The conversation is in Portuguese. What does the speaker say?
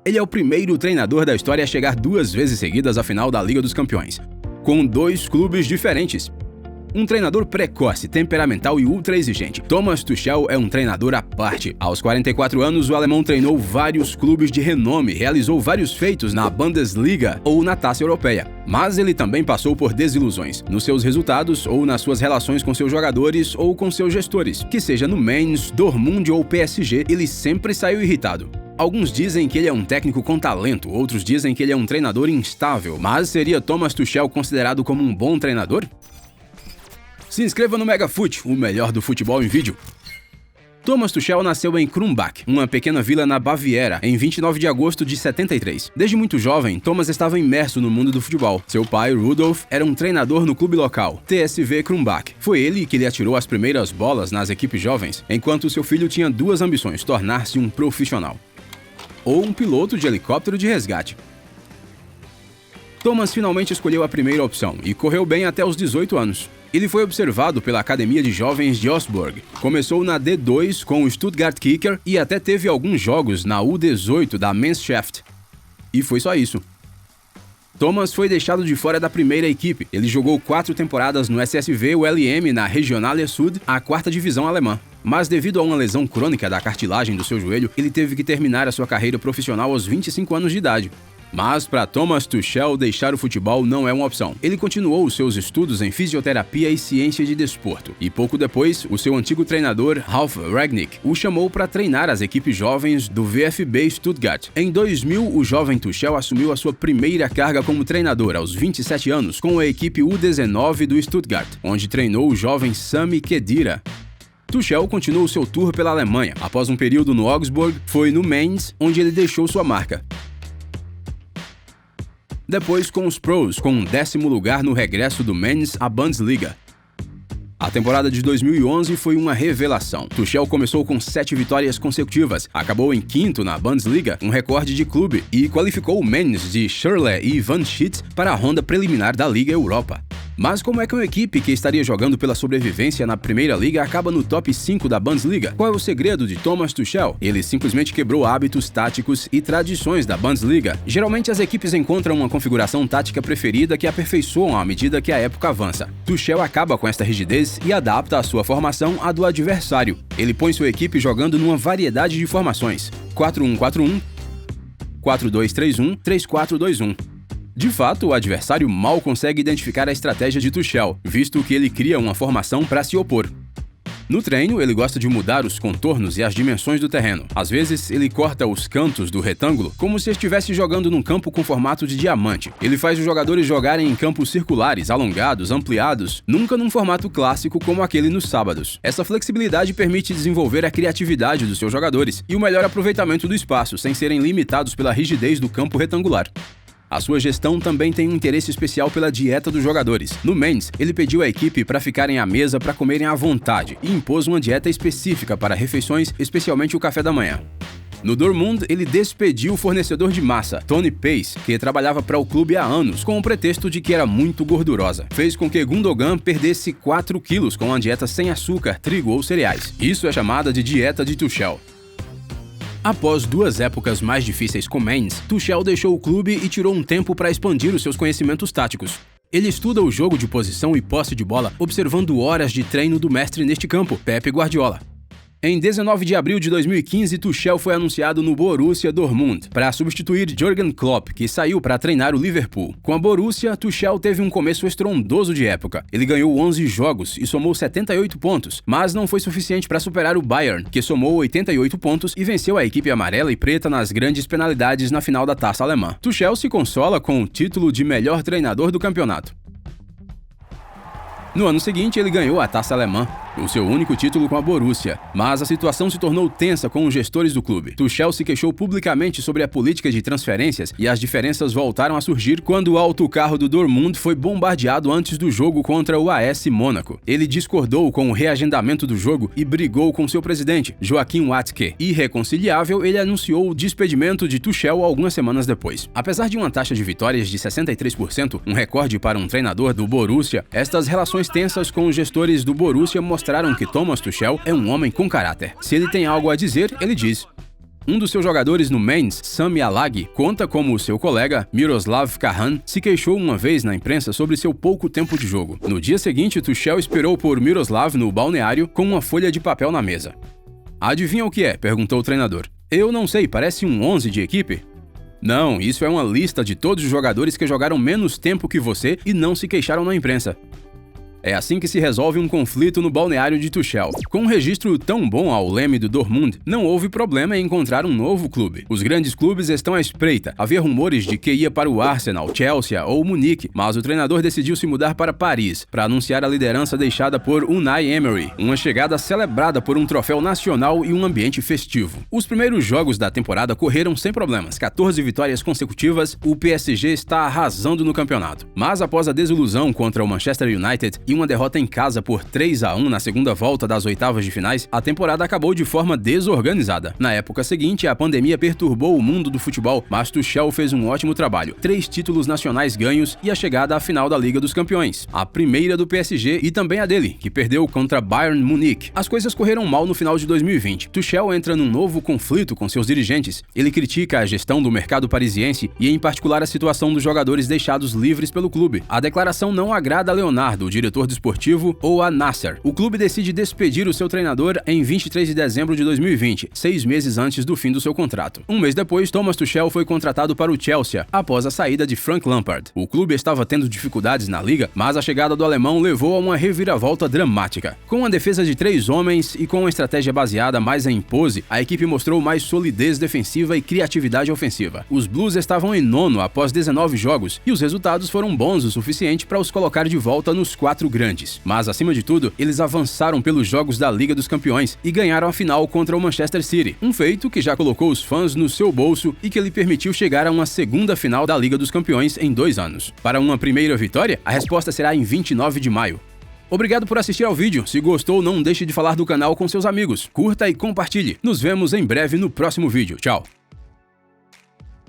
Ele é o primeiro treinador da história a chegar 2 vezes seguidas à final da Liga dos Campeões, com 2 clubes diferentes. Um treinador precoce, temperamental e ultra exigente, Thomas Tuchel é um treinador à parte. Aos 44 anos, o alemão treinou vários clubes de renome, realizou vários feitos na Bundesliga ou na Taça Europeia. Mas ele também passou por desilusões, nos seus resultados ou nas suas relações com seus jogadores ou com seus gestores. Que seja no Mainz, Dortmund ou PSG, ele sempre saiu irritado. Alguns dizem que ele é um técnico com talento, outros dizem que ele é um treinador instável. Mas seria Thomas Tuchel considerado como um bom treinador? Se inscreva no Megafoot, o melhor do futebol em vídeo. Thomas Tuchel nasceu em Krumbach, uma pequena vila na Baviera, em 29 de agosto de 73. Desde muito jovem, Thomas estava imerso no mundo do futebol. Seu pai, Rudolf, era um treinador no clube local, TSV Krumbach. Foi ele que lhe atirou as primeiras bolas nas equipes jovens, enquanto seu filho tinha 2 ambições: tornar-se um profissional ou um piloto de helicóptero de resgate. Thomas finalmente escolheu a primeira opção e correu bem até os 18 anos. Ele foi observado pela Academia de Jovens de Osburg. Começou na D2 com o Stuttgart Kicker e até teve alguns jogos na U18 da Mannschaft. E foi só isso. Thomas foi deixado de fora da primeira equipe. Ele jogou 4 temporadas no SSV ULM na Regionalliga Süd, a 4ª divisão alemã. Mas devido a uma lesão crônica da cartilagem do seu joelho, ele teve que terminar a sua carreira profissional aos 25 anos de idade. Mas para Thomas Tuchel, deixar o futebol não é uma opção. Ele continuou os seus estudos em fisioterapia e ciência de desporto. E pouco depois, o seu antigo treinador, Ralf Rangnick, o chamou para treinar as equipes jovens do VfB Stuttgart. Em 2000, o jovem Tuchel assumiu a sua primeira carga como treinador, aos 27 anos, com a equipe U19 do Stuttgart, onde treinou o jovem Sami Khedira. Tuchel continuou seu tour pela Alemanha. Após um período no Augsburg, foi no Mainz, onde ele deixou sua marca. Depois com os Pros, com um 10º lugar no regresso do Mainz à Bundesliga. A temporada de 2011 foi uma revelação. Tuchel começou com 7 vitórias consecutivas, acabou em 5º na Bundesliga, um recorde de clube, e qualificou o Mainz de Schürrle e Van Schiet para a ronda preliminar da Liga Europa. Mas como é que uma equipe que estaria jogando pela sobrevivência na Primeira Liga acaba no top 5 da Bundesliga? Qual é o segredo de Thomas Tuchel? Ele simplesmente quebrou hábitos táticos e tradições da Bundesliga. Geralmente as equipes encontram uma configuração tática preferida que aperfeiçoam à medida que a época avança. Tuchel acaba com esta rigidez e adapta a sua formação à do adversário. Ele põe sua equipe jogando numa variedade de formações: 4-1-4-1, 4-2-3-1, 3-4-2-1. De fato, o adversário mal consegue identificar a estratégia de Tuchel, visto que ele cria uma formação para se opor. No treino, ele gosta de mudar os contornos e as dimensões do terreno. Às vezes, ele corta os cantos do retângulo como se estivesse jogando num campo com formato de diamante. Ele faz os jogadores jogarem em campos circulares, alongados, ampliados, nunca num formato clássico como aquele nos sábados. Essa flexibilidade permite desenvolver a criatividade dos seus jogadores e o melhor aproveitamento do espaço, sem serem limitados pela rigidez do campo retangular. A sua gestão também tem um interesse especial pela dieta dos jogadores. No Mainz, ele pediu à equipe para ficarem à mesa para comerem à vontade e impôs uma dieta específica para refeições, especialmente o café da manhã. No Dortmund, ele despediu o fornecedor de massa, Tony Pace, que trabalhava para o clube há anos, com o pretexto de que era muito gordurosa. Fez com que Gundogan perdesse 4 quilos com uma dieta sem açúcar, trigo ou cereais. Isso é chamada de dieta de Tuchel. Após 2 épocas mais difíceis com Mainz, Tuchel deixou o clube e tirou um tempo para expandir os seus conhecimentos táticos. Ele estuda o jogo de posição e posse de bola, observando horas de treino do mestre neste campo, Pep Guardiola. Em 19 de abril de 2015, Tuchel foi anunciado no Borussia Dortmund para substituir Jürgen Klopp, que saiu para treinar o Liverpool. Com a Borussia, Tuchel teve um começo estrondoso de época. Ele ganhou 11 jogos e somou 78 pontos, mas não foi suficiente para superar o Bayern, que somou 88 pontos e venceu a equipe amarela e preta nas grandes penalidades na final da Taça Alemã. Tuchel se consola com o título de melhor treinador do campeonato. No ano seguinte, ele ganhou a Taça Alemã, o seu único título com a Borussia, mas a situação se tornou tensa com os gestores do clube. Tuchel se queixou publicamente sobre a política de transferências e as diferenças voltaram a surgir quando o autocarro do Dortmund foi bombardeado antes do jogo contra o AS Mônaco. Ele discordou com o reagendamento do jogo e brigou com seu presidente, Joachim Watzke. Irreconciliável, ele anunciou o despedimento de Tuchel algumas semanas depois. Apesar de uma taxa de vitórias de 63%, um recorde para um treinador do Borussia, estas relações tensas com os gestores do Borussia mostraram que Thomas Tuchel é um homem com caráter. Se ele tem algo a dizer, ele diz. Um dos seus jogadores no Mainz, Sami Alagi, conta como o seu colega, Miroslav Kahan, se queixou uma vez na imprensa sobre seu pouco tempo de jogo. No dia seguinte, Tuchel esperou por Miroslav no balneário com uma folha de papel na mesa. "Adivinha o que é?", perguntou o treinador. "Eu não sei, parece um 11 de equipe?" "Não, isso é uma lista de todos os jogadores que jogaram menos tempo que você e não se queixaram na imprensa." É assim que se resolve um conflito no balneário de Tuchel. Com um registro tão bom ao leme do Dortmund, não houve problema em encontrar um novo clube. Os grandes clubes estão à espreita. Havia rumores de que ia para o Arsenal, Chelsea ou Munique, mas o treinador decidiu se mudar para Paris para anunciar a liderança deixada por Unai Emery, uma chegada celebrada por um troféu nacional e um ambiente festivo. Os primeiros jogos da temporada correram sem problemas. 14 vitórias consecutivas, o PSG está arrasando no campeonato. Mas após a desilusão contra o Manchester United e uma derrota em casa por 3-1 na segunda volta das oitavas de finais, a temporada acabou de forma desorganizada. Na época seguinte, a pandemia perturbou o mundo do futebol, mas Tuchel fez um ótimo trabalho. 3 títulos nacionais ganhos e a chegada à final da Liga dos Campeões. A primeira do PSG e também a dele, que perdeu contra Bayern Munique. As coisas correram mal no final de 2020. Tuchel entra num novo conflito com seus dirigentes. Ele critica a gestão do mercado parisiense e, em particular, a situação dos jogadores deixados livres pelo clube. A declaração não agrada a Leonardo, o diretor desportivo, ou a Nasser. O clube decide despedir o seu treinador em 23 de dezembro de 2020, 6 meses antes do fim do seu contrato. Um mês depois, Thomas Tuchel foi contratado para o Chelsea, após a saída de Frank Lampard. O clube estava tendo dificuldades na liga, mas a chegada do alemão levou a uma reviravolta dramática. Com a defesa de 3 homens e com uma estratégia baseada mais em pose, a equipe mostrou mais solidez defensiva e criatividade ofensiva. Os Blues estavam em 9º após 19 jogos, e os resultados foram bons o suficiente para os colocar de volta nos 4 grandes. Mas, acima de tudo, eles avançaram pelos jogos da Liga dos Campeões e ganharam a final contra o Manchester City, um feito que já colocou os fãs no seu bolso e que lhe permitiu chegar a uma segunda final da Liga dos Campeões em 2 anos. Para uma primeira vitória, a resposta será em 29 de maio. Obrigado por assistir ao vídeo. Se gostou, não deixe de falar do canal com seus amigos. Curta e compartilhe. Nos vemos em breve no próximo vídeo. Tchau!